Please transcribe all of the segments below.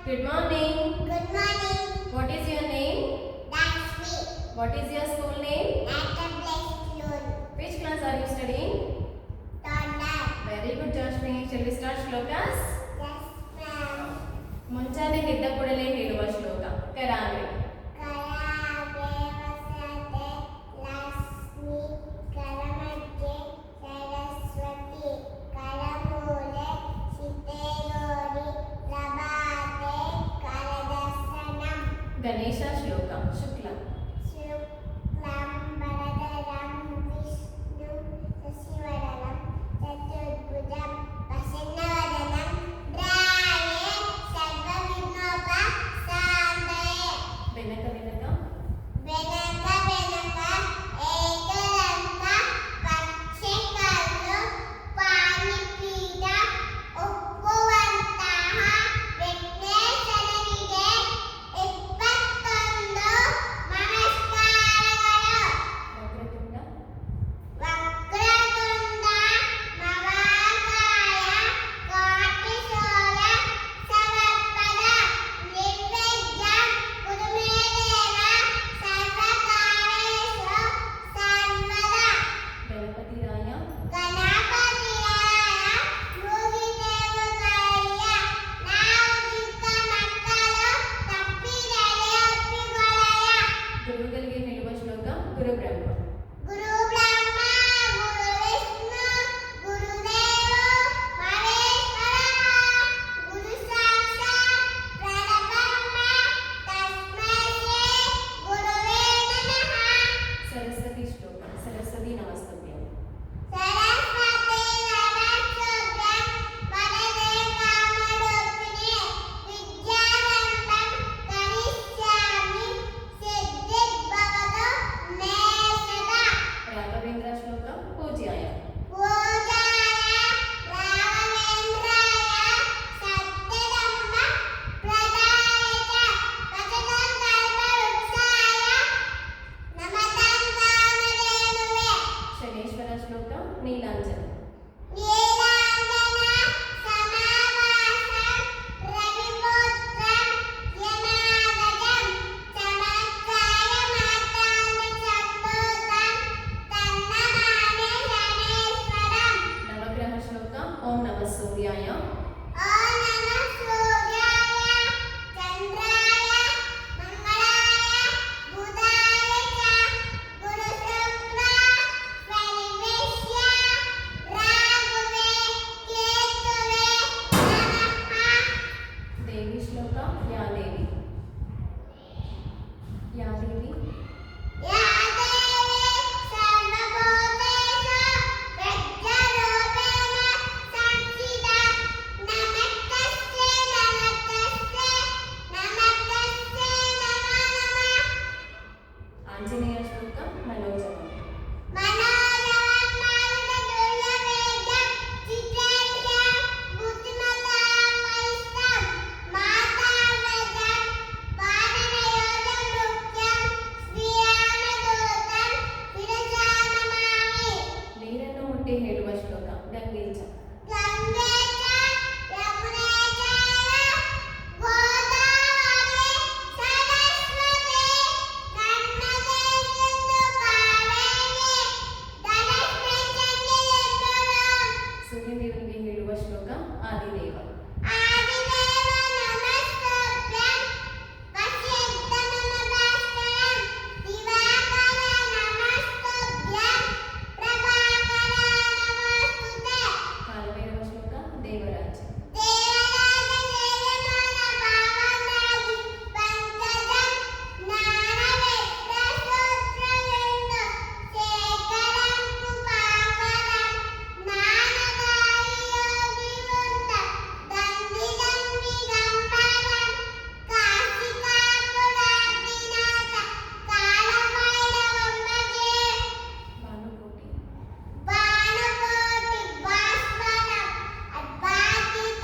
Good morning. Good morning. What is your name? Lakshmi. What is your school name? At Which class are you studying? Third. Very good, Jashmi. Shall we start shlokas? Yes, ma'am. ಮುಂಚಾನೆ ಗೆದ್ದ ಕೂಡಲೇ ಹೇಳುವ ಶ್ಲೋಕ ಕರಾಗ್ರೆ. Karagevasate Lakshmi Karamadhye Saraswati Karamule Shitegori Labate Karadasanam. Ganesha ಶ್ಲೋಕ ಶುಕ್ಲ. Shuklam Bharadaram Vishnu Sasivaranam Chaturbhujam Vasannavadanam Draye Sarvavignopa Sandaye. వెనక వెనక వెనక వెనక ఏకదంత పక్షి కళ్ళు పానిపీడ ఉప్పువంತಹ ವಿಘ್ನೇಶನಿಗೆ 21 ನಮಸ್ಕಾರಗಳು. ವಕ್ರತುಂಡ ವಕ್ರತುಂಡ ಮಹಾಕಾಯ ಕೋಟಿಸೂರ್ಯ ಸಮರ್ಪದ ನಿರ್ವಿಘ್ನಂ ಕುರು ಮೇ ದೇವ ಸರ್ವಕಾರ್ಯೇಷು ಸರ್ವದಾ. ಗಣಪತಿ ರಾಯ ಗಣಪತಿರಾಯ ಮುಗಿದೇವುಗಳಯ್ಯ ನಾವು ಚಿಕ್ಕ ಮಕ್ಕಳು ತಪ್ಪಿದರೆ ಒಪ್ಪಿಕೊಳ್ಳಯ್ಯ. ಗುರುಗಳಿಗೆ ಹೇಳುವ ಶ್ಲೋಕ ಗುರು ಬ್ರಹ್ಮ. ಗುರು ಬ್ರಹ್ಮ ಗುರು ವಿಷ್ಣು ಗುರುದೇವೋ ಮಹೇಶ್ವರ ಗುರು ಸಾಕ್ಷಾತ್ ಪರಬ್ರಹ್ಮ ತಸ್ಮೈ ಶ್ರೀ ಗುರುವೇ ನಮಃ. ಸರಸ್ವತಿ ಶ್ಲೋಕ ಸರಸ್ವತಿ ನಮಸ್ತಭ್ಯಂ. ಸರಸ್ವತಿ ನಮಸ್ತುಭ್ಯಂ ವರದೆ ಕಾಮರೂಪಿಣಿ ವಿದ್ಯಾರಂಭಂ ಕರಿಷ್ಯಾಮಿ ಸಿದ್ಧಿರ್ಭವತು ಮೇ ಸದಾ. ರಾಘವೇಂದ್ರ ಶ್ಲೋಕ ಪೂಜ್ಯಾಯ. ಪೂಜಾಯ ರಾಘವೇಂದ್ರಾಯ ಸತ್ಯಧರ್ಮ ಪ್ರದಾಯಕ ಪತತಂ ಕಲ್ಪವೃಕ್ಷಾಯ ನಮತಾಂ ಕಾಮಧೇನವೇ. ಶನೇಶ್ವರ ಶ್ಲೋಕ ನೀಲಾಂಜನ. ನೀಲಾಂಜನ ಸಮಾಭಾಸಂ ರವಿಪುತ್ರಂ ಯಮಾಗಜಂ ಚಮತ್ಕಾಯ ಮಾರ್ತಾಂಡ ಸಂಭೂತಂ ತನ್ನಮಾಮಿ ಶನೇಶ್ವರಂ. ನವಗ್ರಹ ಶ್ಲೋಕ ಓಂ ನಮಃ ಸೂರ್ಯಾಯ. ಓಂ ನಮಃ ಸೂರ್ಯಾಯ ಚಂದ್ರಾಯ ಮಂಗಳಾಯ ಬುಧಾಯ ಚ ಗುರು ಶುಕ್ರ ಶನಿವೇಶ್ಯ ರಾಹುವೇ ಕೇತುವೇ ನಮಃ. ದೇವಿ ಶ್ಲೋಕ ಯಾದೇವಿ. ಯಾದೇವಿ ಯಾ ದೇವಿ ಸರ್ವಭೂತೇಷು ಪ್ರಜ್ಞರೂಪೇಣ ಸಂಸ್ಥಿತಾ ನಮಸ್ತಸ್ಯೈ ನಮಸ್ತಸ್ಯೈ ನಮಸ್ತಸ್ಯೈ ನಮೋ ನಮಃ. ಆಂಜನೇಯ ಶ್ಲೋಕ ಮನೋಜವ. మనోజవం మారుతతుల్యవేగం జితేంద్రియం బుద్ధిమతాం వరిష్టం మాతావ్రజం వానరయోధం ముఖ్యం శ్రీరామదూతం శిరసానమామి. ನೀರನ್ನು ಮುಟ್ಟಿ ಹೇಳುವ ಶ್ಲೋಕ ಗಂಗೇಚ. గంగే చ యమునే చైవ గోదావరి సరస్వతి నర్మదే సింధు కావేరి ధనస్మించండి ఎప్పుడూ. ಸೂರ್ಯದೇವನಿಗೆ ಹೇಳುವ ಶ್ಲೋಕ ಆದಿದೇವ. ఆదిదేవ నమస్తభ్యం వశ్యద్దమనభాస్కరం దివాకర నమస్తభ్యం ప్రభాకర నమస్తుతే. ಕಾಲಭೈರವ ಶ್ಲೋಕ ದೇವರಾಜ. దేవరాజ జయమాన భావనాది పంకజం జ్ఞానవేత్రసూత్రబిందు శేఖరం కృపాకరం జ్ఞానదాయి యోగివృంద దండిదం దిగంబరం కాశికాపురాధినాథ కాలభైరవం భజే. ಭಾನುಕೋಟಿ. భానుకోటి భాస్వరం అద్భాతిత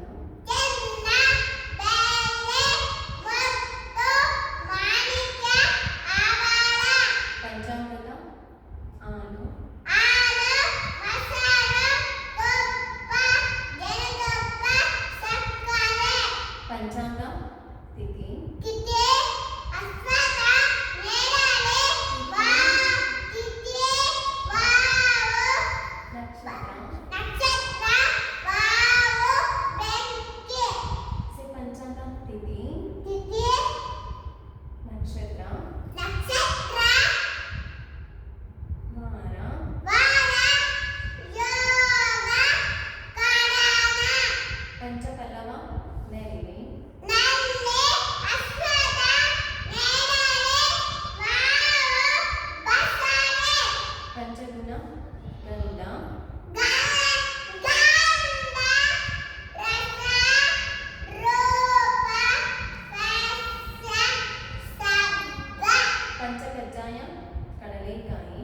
ಚೆನ್ನ ಬೆಳ್ಳಿ ಮುತ್ತು ಮಾಣಿಕ್ಯ ಆಭರಣ ಪಂಚಾಮೃತ ಹಾಲು ಹಾಲು ಮೊಸರು ತುಪ್ಪ ಜೇನುತುಪ್ಪ ಸಕ್ಕರೆ ಪಂಚಾಂಗ ತಿಥಿ ತಿಥಿ ಅಶ್ವಥ ನೇರಳೆ ತಿಥಿ ವಾವು ನಕ್ಷತ್ರ ನಕ್ಷತ್ರ ವಾವು ಬೆಂಕಿ ಪಂಚಾಂಗ ತಿಥಿ ತಿಥಿ ನಕ್ಷತ್ರ ನಕ್ಷತ್ರ ವಾರ ವಾರ ಯೋಗ ಕರಣ ಪಂಚಪಲ್ಲವ ನೆರಳಿ ನಲ್ಲಿ ಅಶ್ವಥ ನೇರಳೆ ವಾವು ಬಸಳೆ ಪಂಚಗುಣ ಗಂಧ ಗಂಧ ರಸ ರೂಪ ಸ್ಪರ್ಶ ಶಬ್ದ ಪಂಚಕಜ್ಜಾಯ ಕಡಲೆಕಾಯಿ